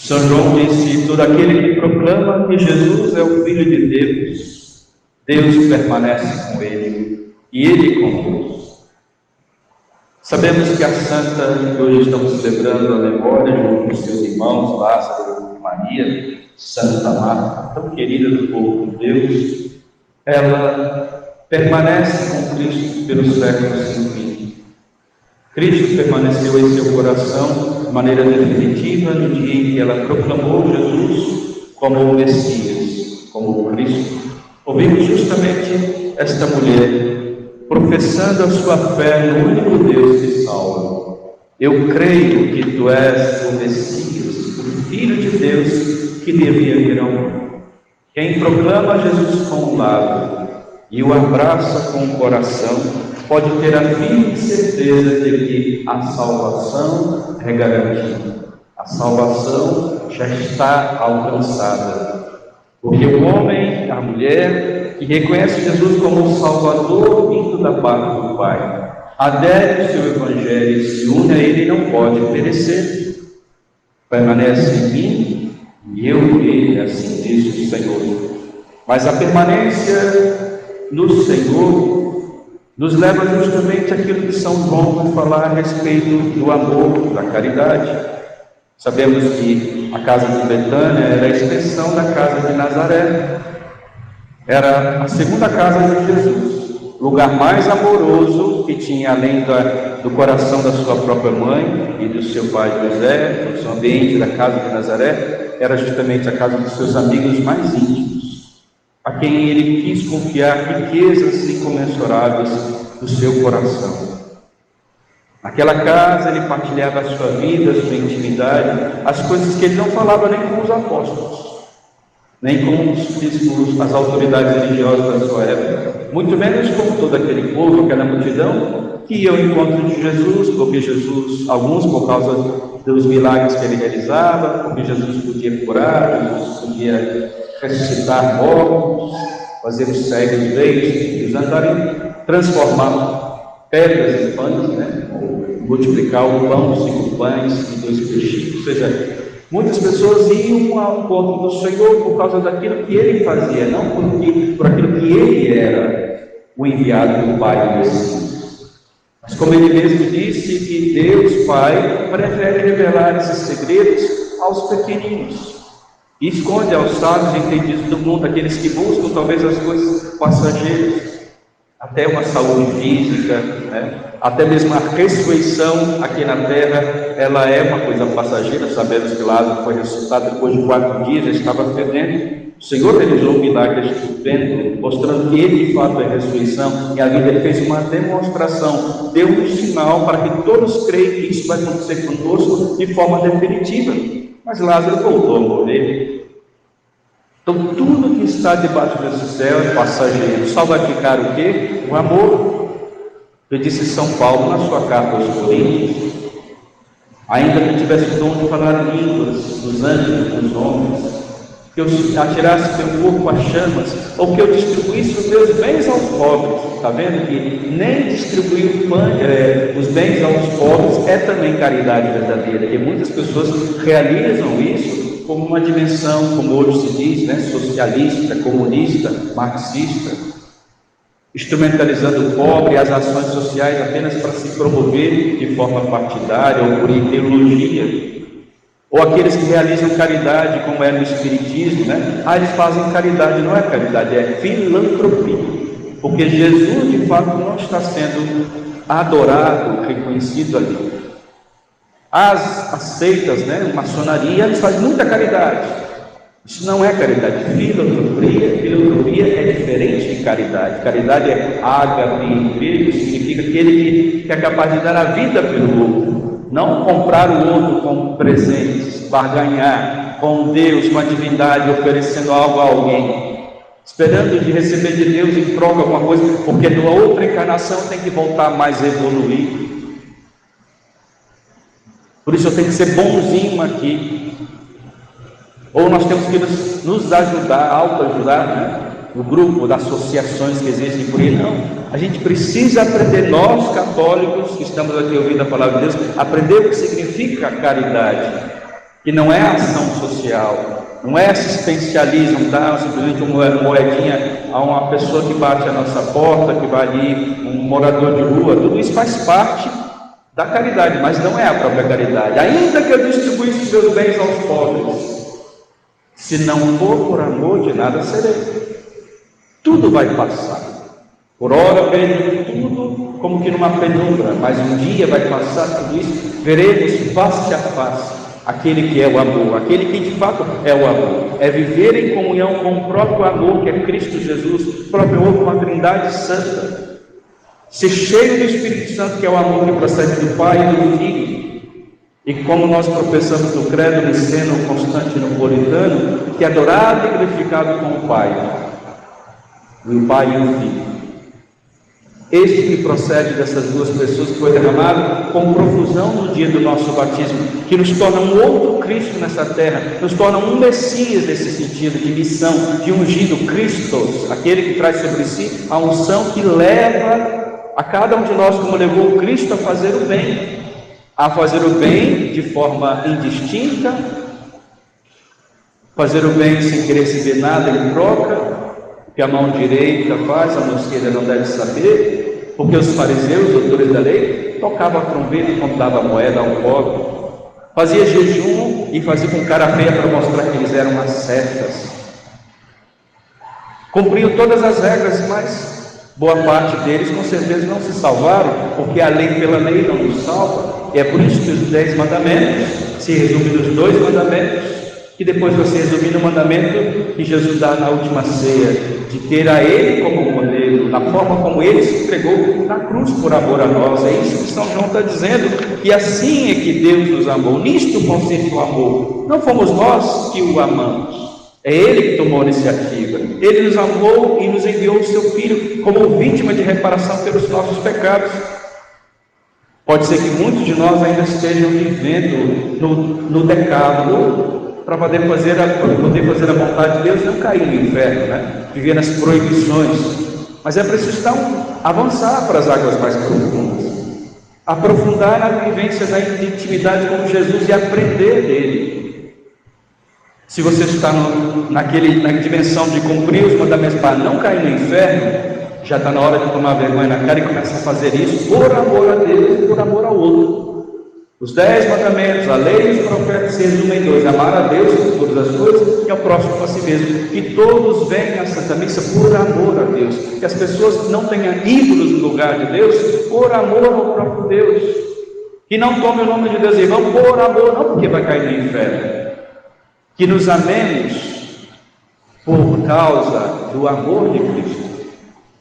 São João disse: todo aquele que proclama que Jesus é o Filho de Deus, Deus permanece com ele e ele conosco. Sabemos que a santa que hoje estamos celebrando a memória junto com seus irmãos Lázaro e Maria, Santa Marta, tão querida do povo de Deus, ela permanece com Cristo pelos séculos sem fim. Cristo permaneceu em seu coração de maneira definitiva no dia em que ela proclamou Jesus como o Messias, como o Cristo. Ouvimos justamente esta mulher professando a sua fé no único Deus que salva. Eu creio que tu és o Messias, o Filho de Deus que devia vir ao mundo. Quem proclama Jesus com o lábio e o abraça com o coração pode ter a firme certeza de que a salvação é garantida. A salvação já está alcançada. Porque o homem, a mulher, que reconhece Jesus como o Salvador vindo da parte do Pai, adere ao seu Evangelho e se une a Ele, não pode perecer. Permanece em mim e eu nele, assim diz o Senhor. Mas a permanência no Senhor nos leva justamente àquilo que São João vai falar a respeito do amor, da caridade. Sabemos que a casa de Betânia era a extensão da casa de Nazaré. Era a segunda casa de Jesus, lugar mais amoroso que tinha, além do coração da sua própria mãe e do seu pai José. O seu ambiente da casa de Nazaré era justamente a casa dos seus amigos mais íntimos, a quem ele quis confiar riquezas incomensuráveis do seu coração. Naquela casa ele partilhava a sua vida, a sua intimidade, as coisas que ele não falava nem com os apóstolos, nem com os discípulos, as autoridades religiosas da sua época, muito menos com todo aquele povo, aquela multidão que ia ao encontro de Jesus, porque Jesus, alguns por causa dos milagres que ele realizava, porque Jesus podia curar, Jesus podia ressuscitar mortos, fazer os cegos ver, os andarem, transformar pedras em pães, multiplicar o pão, 5 pães e 2 peixes, ou seja, muitas pessoas iam ao encontro do Senhor por causa daquilo que ele fazia, não por aquilo que ele era, o enviado do Pai do Messias. Mas como ele mesmo disse, que Deus Pai prefere revelar esses segredos aos pequeninos e esconde aos sábios e entendidos do mundo, aqueles que buscam talvez as coisas passageiras, até uma saúde física, até mesmo a ressurreição aqui na terra, ela é uma coisa passageira. Sabemos que Lázaro foi ressuscitado depois de 4 dias, já estava fedendo. O Senhor realizou um milagre estupendo, mostrando que Ele de fato é a ressurreição, e a vida Ele fez uma demonstração, deu um sinal para que todos creiam que isso vai acontecer conosco de forma definitiva. Mas Lázaro voltou a morrer. Então tudo que está debaixo desse céu é passageiro, só vai ficar o quê? O amor. Eu disse São Paulo na sua carta aos Coríntios: ainda que eu tivesse o dom de falar línguas dos anjos e dos homens, que eu atirasse meu corpo às chamas, ou que eu distribuísse os meus bens aos pobres. Está vendo que nem distribuir os bens aos pobres é também caridade verdadeira, e muitas pessoas realizam isso como uma dimensão, como hoje se diz, socialista, comunista, marxista, instrumentalizando o pobre e as ações sociais apenas para se promover de forma partidária ou por ideologia. Ou aqueles que realizam caridade, como é no Espiritismo, eles fazem caridade, não é caridade, é filantropia, porque Jesus de fato não está sendo adorado, reconhecido ali. As seitas, maçonaria, eles fazem muita caridade. Isso não é caridade. Filantropia é diferente de caridade. Caridade é ágape em grego, significa aquele que é capaz de dar a vida pelo outro, não comprar o outro com presentes, barganhar com Deus, com a divindade, oferecendo algo a alguém, esperando de receber de Deus em troca alguma coisa, porque numa outra encarnação tem que voltar mais evoluído. Por isso eu tenho que ser bonzinho aqui. Ou nós temos que nos ajudar, autoajudar, no grupo das associações que existem por aí. Não, a gente precisa aprender, nós católicos que estamos aqui ouvindo a palavra de Deus, aprender o que significa caridade. que não é ação social, não é assistencialismo, dar simplesmente uma moedinha a uma pessoa que bate a nossa porta, que vai ali, um morador de rua. Tudo isso faz parte da caridade, mas não é a própria caridade. Ainda que eu distribuísse meus bens aos pobres, se não for por amor, de nada serei. Tudo vai passar. Por hora vejo tudo como que numa penumbra, mas um dia vai passar tudo isso, veremos face a face aquele que é o amor, aquele que de fato é o amor. É viver em comunhão com o próprio amor, que é Cristo Jesus, o próprio amor com a Trindade Santa. Ser cheio do Espírito Santo, que é o amor que procede do Pai e do Filho. E como nós professamos no credo niceno constantinopolitano, que é adorado e glorificado com o Pai, o Pai e o Filho. Este que procede dessas duas pessoas, que foi derramado com profusão no dia do nosso batismo, que nos torna um outro Cristo nessa terra, nos torna um Messias nesse sentido de missão, de ungido, Christos, aquele que traz sobre si a unção que leva a cada um de nós, como levou Cristo, a fazer o bem de forma indistinta, fazer o bem sem querer receber nada em troca, que a mão direita faz, a mão esquerda não deve saber, porque os fariseus, doutores da lei, tocavam a trombeta e contavam a moeda ao pobre, fazia jejum e fazia com cara feia para mostrar que eles eram ascetas, cumpriam todas as regras, mas boa parte deles com certeza não se salvaram, porque a lei pela lei não nos salva, e é por isso que os 10 mandamentos se resumem nos 2 mandamentos, que depois você resumir no mandamento que Jesus dá na última ceia, de ter a Ele como modelo, na forma como Ele se entregou na cruz por amor a nós. É isso que São João está dizendo, que assim é que Deus nos amou. Nisto consiste o amor. Não fomos nós que o amamos, é Ele que tomou a iniciativa. Ele nos amou e nos enviou o seu Filho como vítima de reparação pelos nossos pecados. Pode ser que muitos de nós ainda estejam vivendo no decálogo, para poder fazer a vontade de Deus, não cair no inferno, né? Viver nas proibições. Mas é preciso avançar para as águas mais profundas, aprofundar na vivência da intimidade com Jesus e aprender dele. Se você está na dimensão de cumprir os mandamentos para não cair no inferno, já está na hora de tomar vergonha na cara e começar a fazer isso por amor a Deus e por amor ao outro. Os 10 mandamentos, a lei e os profetas se resumem em 2: amar a Deus por todas as coisas e ao próximo a si mesmo. Que todos venham à Santa Missa por amor a Deus, que as pessoas não tenham ídolos no lugar de Deus, por amor ao próprio Deus, que não tomem o nome de Deus em vão por amor, não porque vai cair no inferno. Que nos amemos por causa do amor de Cristo.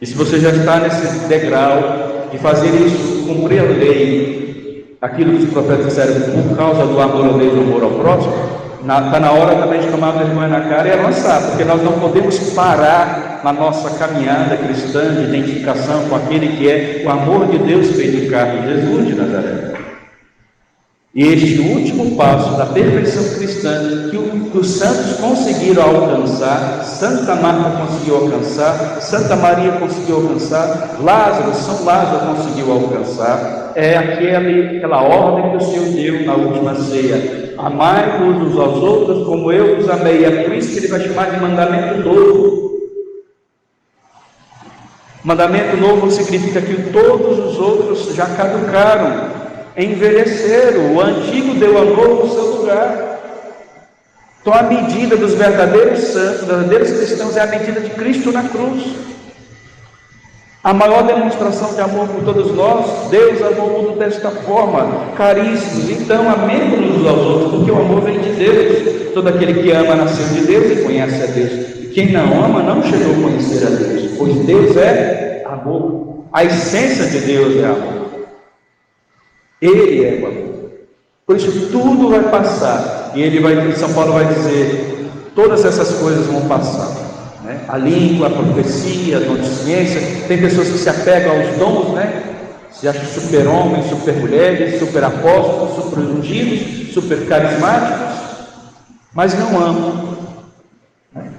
E se você já está nesse degrau de fazer isso, cumprir a lei, aquilo que os profetas disseram, por causa do amor a Deus e do amor ao próximo, está na hora também de tomar vergonha na cara e avançar, porque nós não podemos parar na nossa caminhada cristã de identificação com aquele que é o amor de Deus feito em carne, Jesus de Nazaré. E este último passo da perfeição cristã que os santos conseguiram alcançar, Santa Marta conseguiu alcançar, Santa Maria conseguiu alcançar, São Lázaro conseguiu alcançar, é aquela ordem que o Senhor deu na última ceia: amai-vos uns aos outros como eu vos amei. É por isso que ele vai chamar de mandamento novo. Mandamento novo significa que todos os outros já caducaram, envelheceram, o antigo deu a novo o seu lugar. Então a medida dos verdadeiros santos, dos verdadeiros cristãos, é a medida de Cristo na cruz. A maior demonstração de amor por todos nós, Deus amou o mundo desta forma, caríssimos. Então amemos-nos uns aos outros, porque o amor vem de Deus. Todo aquele que ama nasceu de Deus e conhece a Deus, e quem não ama não chegou a conhecer a Deus, pois Deus é amor. A essência de Deus é amor. Ele é o amor. Por isso tudo vai passar. E São Paulo vai dizer, todas essas coisas vão passar, né? A língua, a profecia, a dom de ciência. Tem pessoas que se apegam aos dons, né? Se acham super-homens, super-mulheres, super-apóstolos, super-ungidos, super-carismáticos, mas não amam.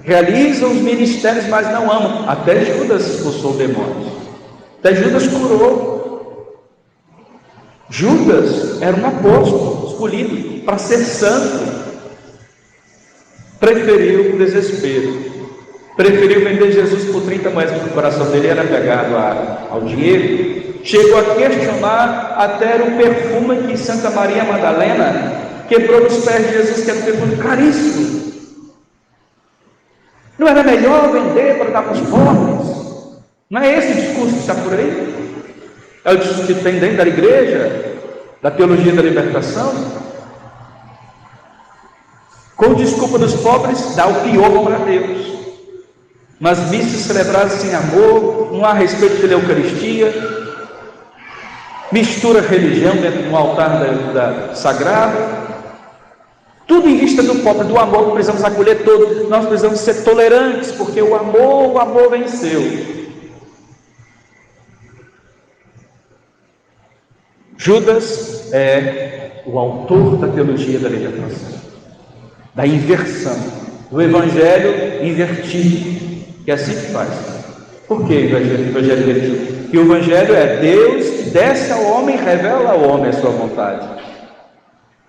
Realizam os ministérios, mas não amam. Até Judas expulsou demônios. Até Judas curou. Judas era um apóstolo, escolhido para ser santo, preferiu o desespero, preferiu vender Jesus por 30 moedas, porque o coração dele era pegado ao dinheiro. Chegou a questionar até o perfume que Santa Maria Madalena quebrou nos pés de Jesus, que era um perfume caríssimo. Não era melhor vender para dar para os pobres? Não é esse discurso que está por aí? É o discurso que tem dentro da igreja, da teologia da libertação. Com desculpa dos pobres, dá o pior para Deus. Mas missas celebradas sem amor, não há respeito pela Eucaristia, mistura religião dentro de um altar sagrado, tudo em vista do pobre, do amor que precisamos acolher todos. Nós precisamos ser tolerantes, porque o amor venceu. Judas é o autor da teologia da libertação, da inversão, do evangelho invertido, que é assim que faz. Por que o evangelho invertido? Que o evangelho é Deus que desce ao homem e revela ao homem a sua vontade.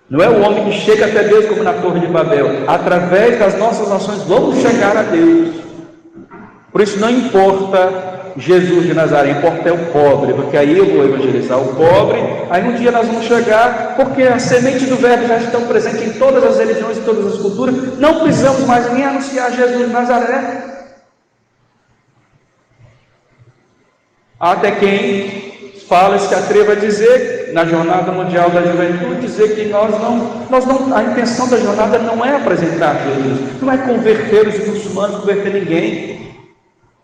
Não é o homem que chega até Deus como na Torre de Babel. Através das nossas ações vamos chegar a Deus. Por isso não importa Jesus de Nazaré, importa é o pobre, porque aí eu vou evangelizar o pobre, aí um dia nós vamos chegar, porque a semente do verbo já está presente em todas as religiões e todas as culturas, não precisamos mais nem anunciar Jesus de Nazaré. Há até quem fala, se atreva a dizer, na Jornada Mundial da Juventude, dizer que a intenção da jornada não é apresentar Jesus, não é converter os muçulmanos, converter ninguém,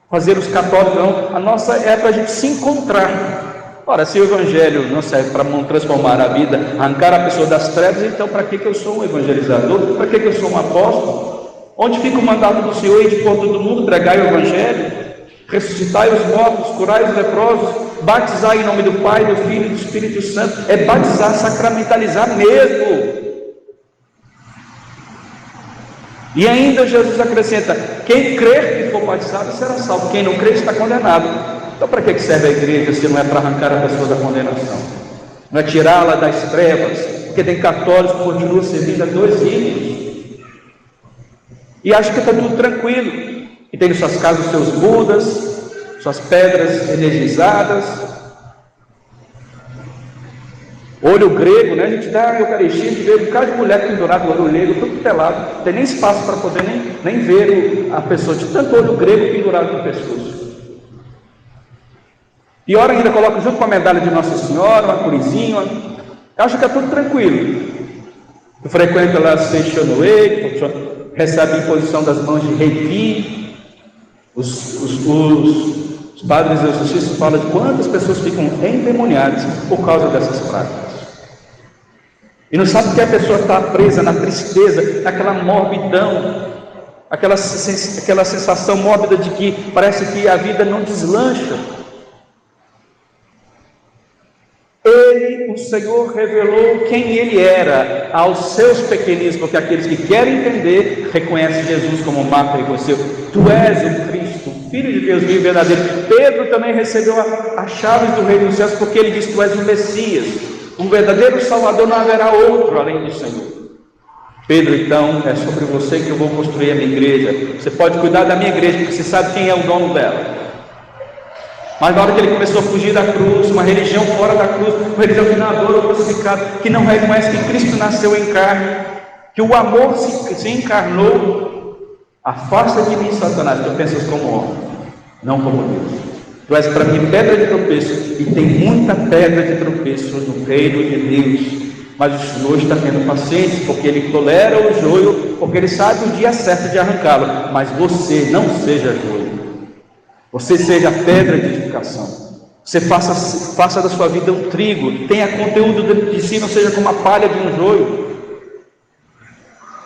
fazer os católicos, não. A nossa é para a gente se encontrar. Ora, se o evangelho não serve para transformar a vida, arrancar a pessoa das trevas, então para que eu sou um evangelizador? Para que eu sou um apóstolo? Onde fica o mandato do Senhor ir por todo mundo, pregar o evangelho? Ressuscitai os mortos, curai os leprosos, batizar em nome do Pai, do Filho e do Espírito Santo. É batizar, sacramentalizar mesmo. E ainda Jesus acrescenta: quem crer que for batizado será salvo, quem não crer está condenado. Então para que serve a igreja se não é para arrancar a pessoa da condenação? Não é tirá-la das trevas? Porque tem católicos que continuam servindo a 2 ídolos e acho que está tudo tranquilo, e tem em suas casas os seus budas, suas pedras energizadas, olho grego, né? A gente dá a Eucaristia, a gente vê um bocado de mulher pendurada no olho grego, tudo pelado, não tem nem espaço para poder nem ver a pessoa, de tanto olho grego pendurado no pescoço. E ora ainda coloca junto com a medalha de Nossa Senhora, uma cruzinha, acha que é tudo tranquilo. Eu frequento lá Seixonoe, recebe a imposição das mãos de Reiki. Os padres exorcistas falam de quantas pessoas ficam endemoniadas por causa dessas práticas. E não sabe que a pessoa está presa na tristeza, naquela morbidão, aquela sensação mórbida de que parece que a vida não deslancha. O Senhor revelou quem Ele era aos seus pequeninos, porque aqueles que querem entender, reconhecem Jesus como Marta reconheceu: Tu és o Cristo, o Filho de Deus vivo e verdadeiro. Pedro também recebeu as chaves do reino dos céus, porque ele disse: Tu és o Messias, um verdadeiro Salvador, não haverá outro além do Senhor. Pedro, então, é sobre você que eu vou construir a minha igreja. Você pode cuidar da minha igreja, porque você sabe quem é o dono dela. Mas na hora que ele começou a fugir da cruz, uma religião fora da cruz, uma religião que não adora o crucificado, que não reconhece que Cristo nasceu em carne, que o amor se encarnou, afasta de mim, Satanás, tu pensas como homem, não como Deus. Tu és para mim pedra de tropeço, e tem muita pedra de tropeço no reino de Deus. Mas o Senhor está tendo paciência, porque Ele tolera o joio, porque Ele sabe o dia certo de arrancá-lo. Mas você não seja joio. Você seja a pedra de edificação. Você faça da sua vida um trigo, tenha conteúdo dentro de si, não seja como a palha de um joio.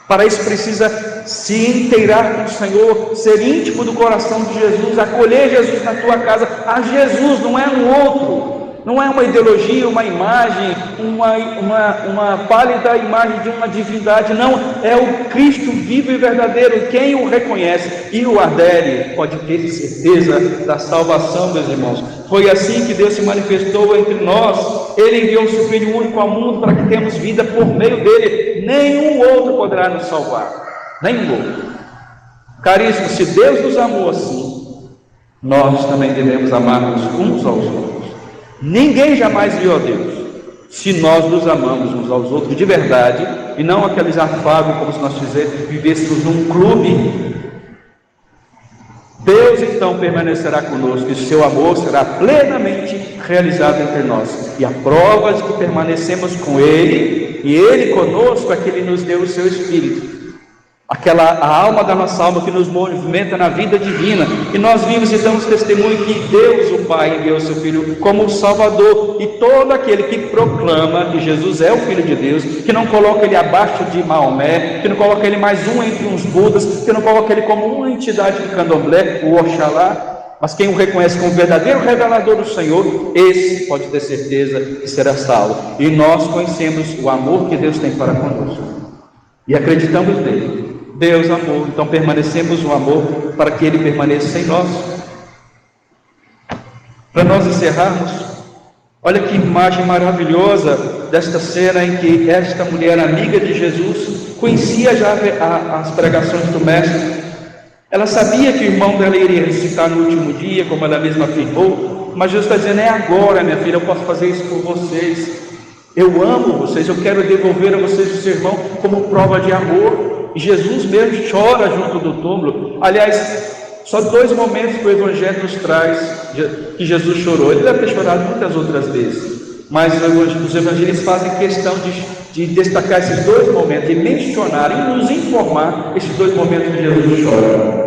Para isso precisa se inteirar com o Senhor, ser íntimo do coração de Jesus, acolher Jesus na tua casa. A Jesus, não é um outro. Não é uma ideologia, uma imagem, uma pálida imagem de uma divindade, não, é o Cristo vivo e verdadeiro. Quem o reconhece e o adere pode ter certeza da salvação, meus irmãos. Foi assim que Deus se manifestou entre nós. Ele enviou o seu Filho único ao mundo para que tenhamos vida por meio dele. Nenhum outro poderá nos salvar, nenhum outro. Caríssimos, se Deus nos amou assim, nós também devemos amar-nos uns aos outros. Ninguém jamais viu a Deus, se nós nos amamos uns aos outros de verdade, e não aqueles afagos como se nós vivêssemos num clube. Deus então permanecerá conosco, e seu amor será plenamente realizado entre nós. E a prova de que permanecemos com Ele, e Ele conosco, é que Ele nos deu o seu Espírito. A alma da nossa alma que nos movimenta na vida divina, e nós vimos e damos testemunho que Deus o Pai enviou o seu Filho como o Salvador, e todo aquele que proclama que Jesus é o Filho de Deus, que não coloca ele abaixo de Maomé, que não coloca ele mais um entre uns Budas, que não coloca ele como uma entidade de Candomblé, o Oxalá, mas quem o reconhece como verdadeiro revelador do Senhor, esse pode ter certeza que será salvo. E nós conhecemos o amor que Deus tem para conosco e acreditamos nele. Deus amor, então permanecemos no amor para que Ele permaneça em nós. Para nós encerrarmos, olha que imagem maravilhosa desta cena em que esta mulher amiga de Jesus conhecia já as pregações do Mestre. Ela sabia que o irmão dela iria ressuscitar no último dia, como ela mesma afirmou, mas Jesus está dizendo: é agora, minha filha, eu posso fazer isso por vocês. Eu amo vocês, eu quero devolver a vocês o seu irmão como prova de amor. E Jesus mesmo chora junto do túmulo. Aliás, só 2 momentos que o Evangelho nos traz que Jesus chorou. Ele deve ter chorado muitas outras vezes, mas os evangelhos fazem questão de destacar esses 2 momentos, de mencionar e nos informar esses 2 momentos que Jesus chora.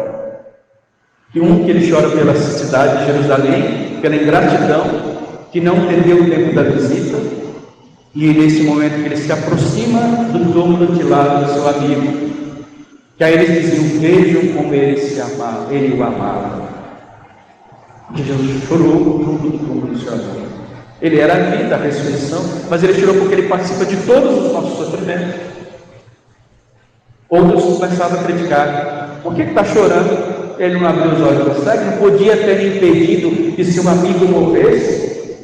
E um que ele chora pela cidade de Jerusalém, pela ingratidão, que não entendeu o tempo da visita, e nesse momento que ele se aproxima do túmulo de lado do seu amigo, que aí eles diziam: vejam como ele o amava. E Jesus chorou junto do túmulo do seu amigo. Ele era a vida, a ressurreição, mas ele chorou porque ele participa de todos os nossos sofrimentos. Outros começaram a criticar: por que está chorando? Ele não abriu os olhos do cego, não podia ter impedido que seu amigo morresse,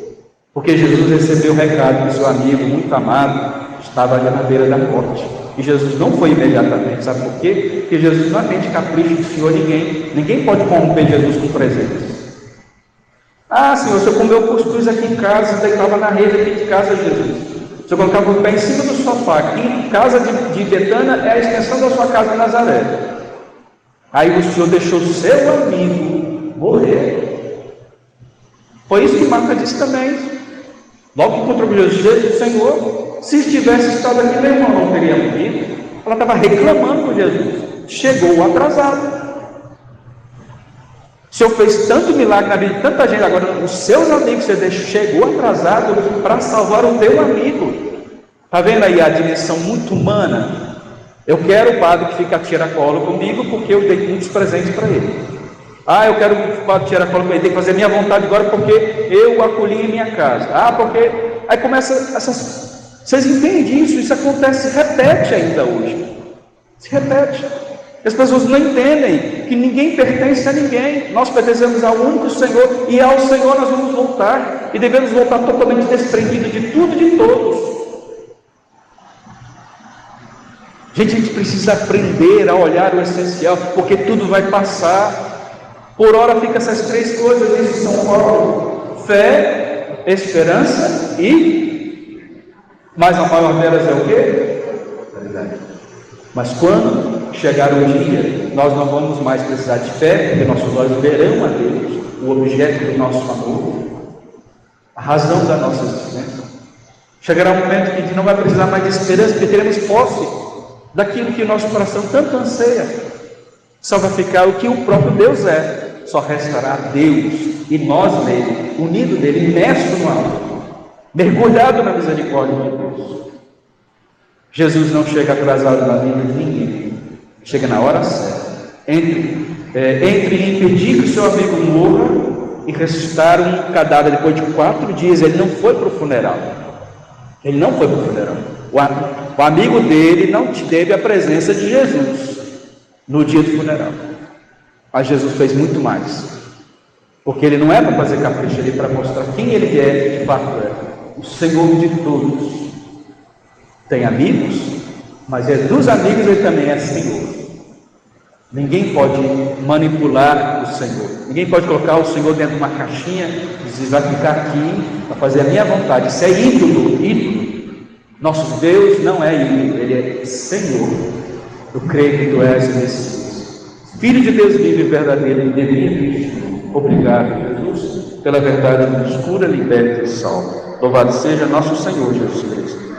porque Jesus recebeu o recado que seu amigo muito amado estava ali na beira da morte. E Jesus não foi imediatamente, sabe por quê? Porque Jesus não atende capricho do Senhor ninguém pode corromper Jesus com presentes. Ah, Senhor, se eu comer o cuscuz aqui em casa, deitava na rede aqui de casa, Jesus. Se eu colocava o pé em cima do sofá, aqui em casa de Betânia é a extensão da sua casa em Nazaré. Aí o Senhor deixou o seu amigo morrer. Foi isso que Marta disse também. Logo que encontrou com Jesus, Senhor, se tivesse estado aqui, meu irmão não teria morrido. Ela estava reclamando com Jesus. Chegou atrasado. O Senhor fez tanto milagre na vida de tanta gente, agora os seus amigos você chegou atrasado para salvar o teu amigo. Está vendo aí a dimensão muito humana? Eu quero o padre que fica a tiracolo comigo porque eu dei muitos presentes para ele. Ah, eu quero o padre tiracolo comigo, tem que fazer a minha vontade agora porque eu o acolhi em minha casa. Ah, porque... Aí começa essas... Vocês entendem isso? Isso acontece, se repete ainda hoje. Se repete. As pessoas não entendem que ninguém pertence a ninguém. Nós pertencemos ao único Senhor, e ao Senhor nós vamos voltar. E devemos voltar totalmente desprendidos de tudo e de todos. Gente, a gente precisa aprender a olhar o essencial, porque tudo vai passar. Por hora fica essas 3 coisas, isso são Paulo: fé, esperança e... Mas a maior delas é o quê? Verdade. Mas quando chegar o dia, nós não vamos mais precisar de fé, porque nossos olhos verão a Deus, o objeto do nosso amor, a razão da nossa existência. Chegará um momento que a gente não vai precisar mais de esperança, porque teremos posse daquilo que o nosso coração tanto anseia. Só vai ficar o que o próprio Deus é. Só restará Deus e nós nele, unido dele, imerso no amor, mergulhado na misericórdia de Deus. Jesus não chega atrasado na vida de ninguém, chega na hora certa. Entre impedir que o seu amigo morra e ressuscitaram um cadáver depois de 4 dias. Ele não foi para o funeral. Ele não foi para o funeral. O amigo dele não teve a presença de Jesus no dia do funeral. Mas Jesus fez muito mais. Porque ele não é para fazer capricho, ele é para mostrar quem ele é, de fato é. O Senhor de todos. Tem amigos, mas dos amigos ele também é Senhor. Ninguém pode manipular o Senhor. Ninguém pode colocar o Senhor dentro de uma caixinha e dizer, vai ficar aqui para fazer a minha vontade. Isso é ídolo. Nosso Deus não é ídolo, ele é Senhor. Eu creio que tu és o Messias, Filho de Deus vivo e verdadeiro, e devia vir. Obrigado, Jesus, pela verdade que nos cura, liberta e salva. Louvado seja nosso Senhor Jesus Cristo.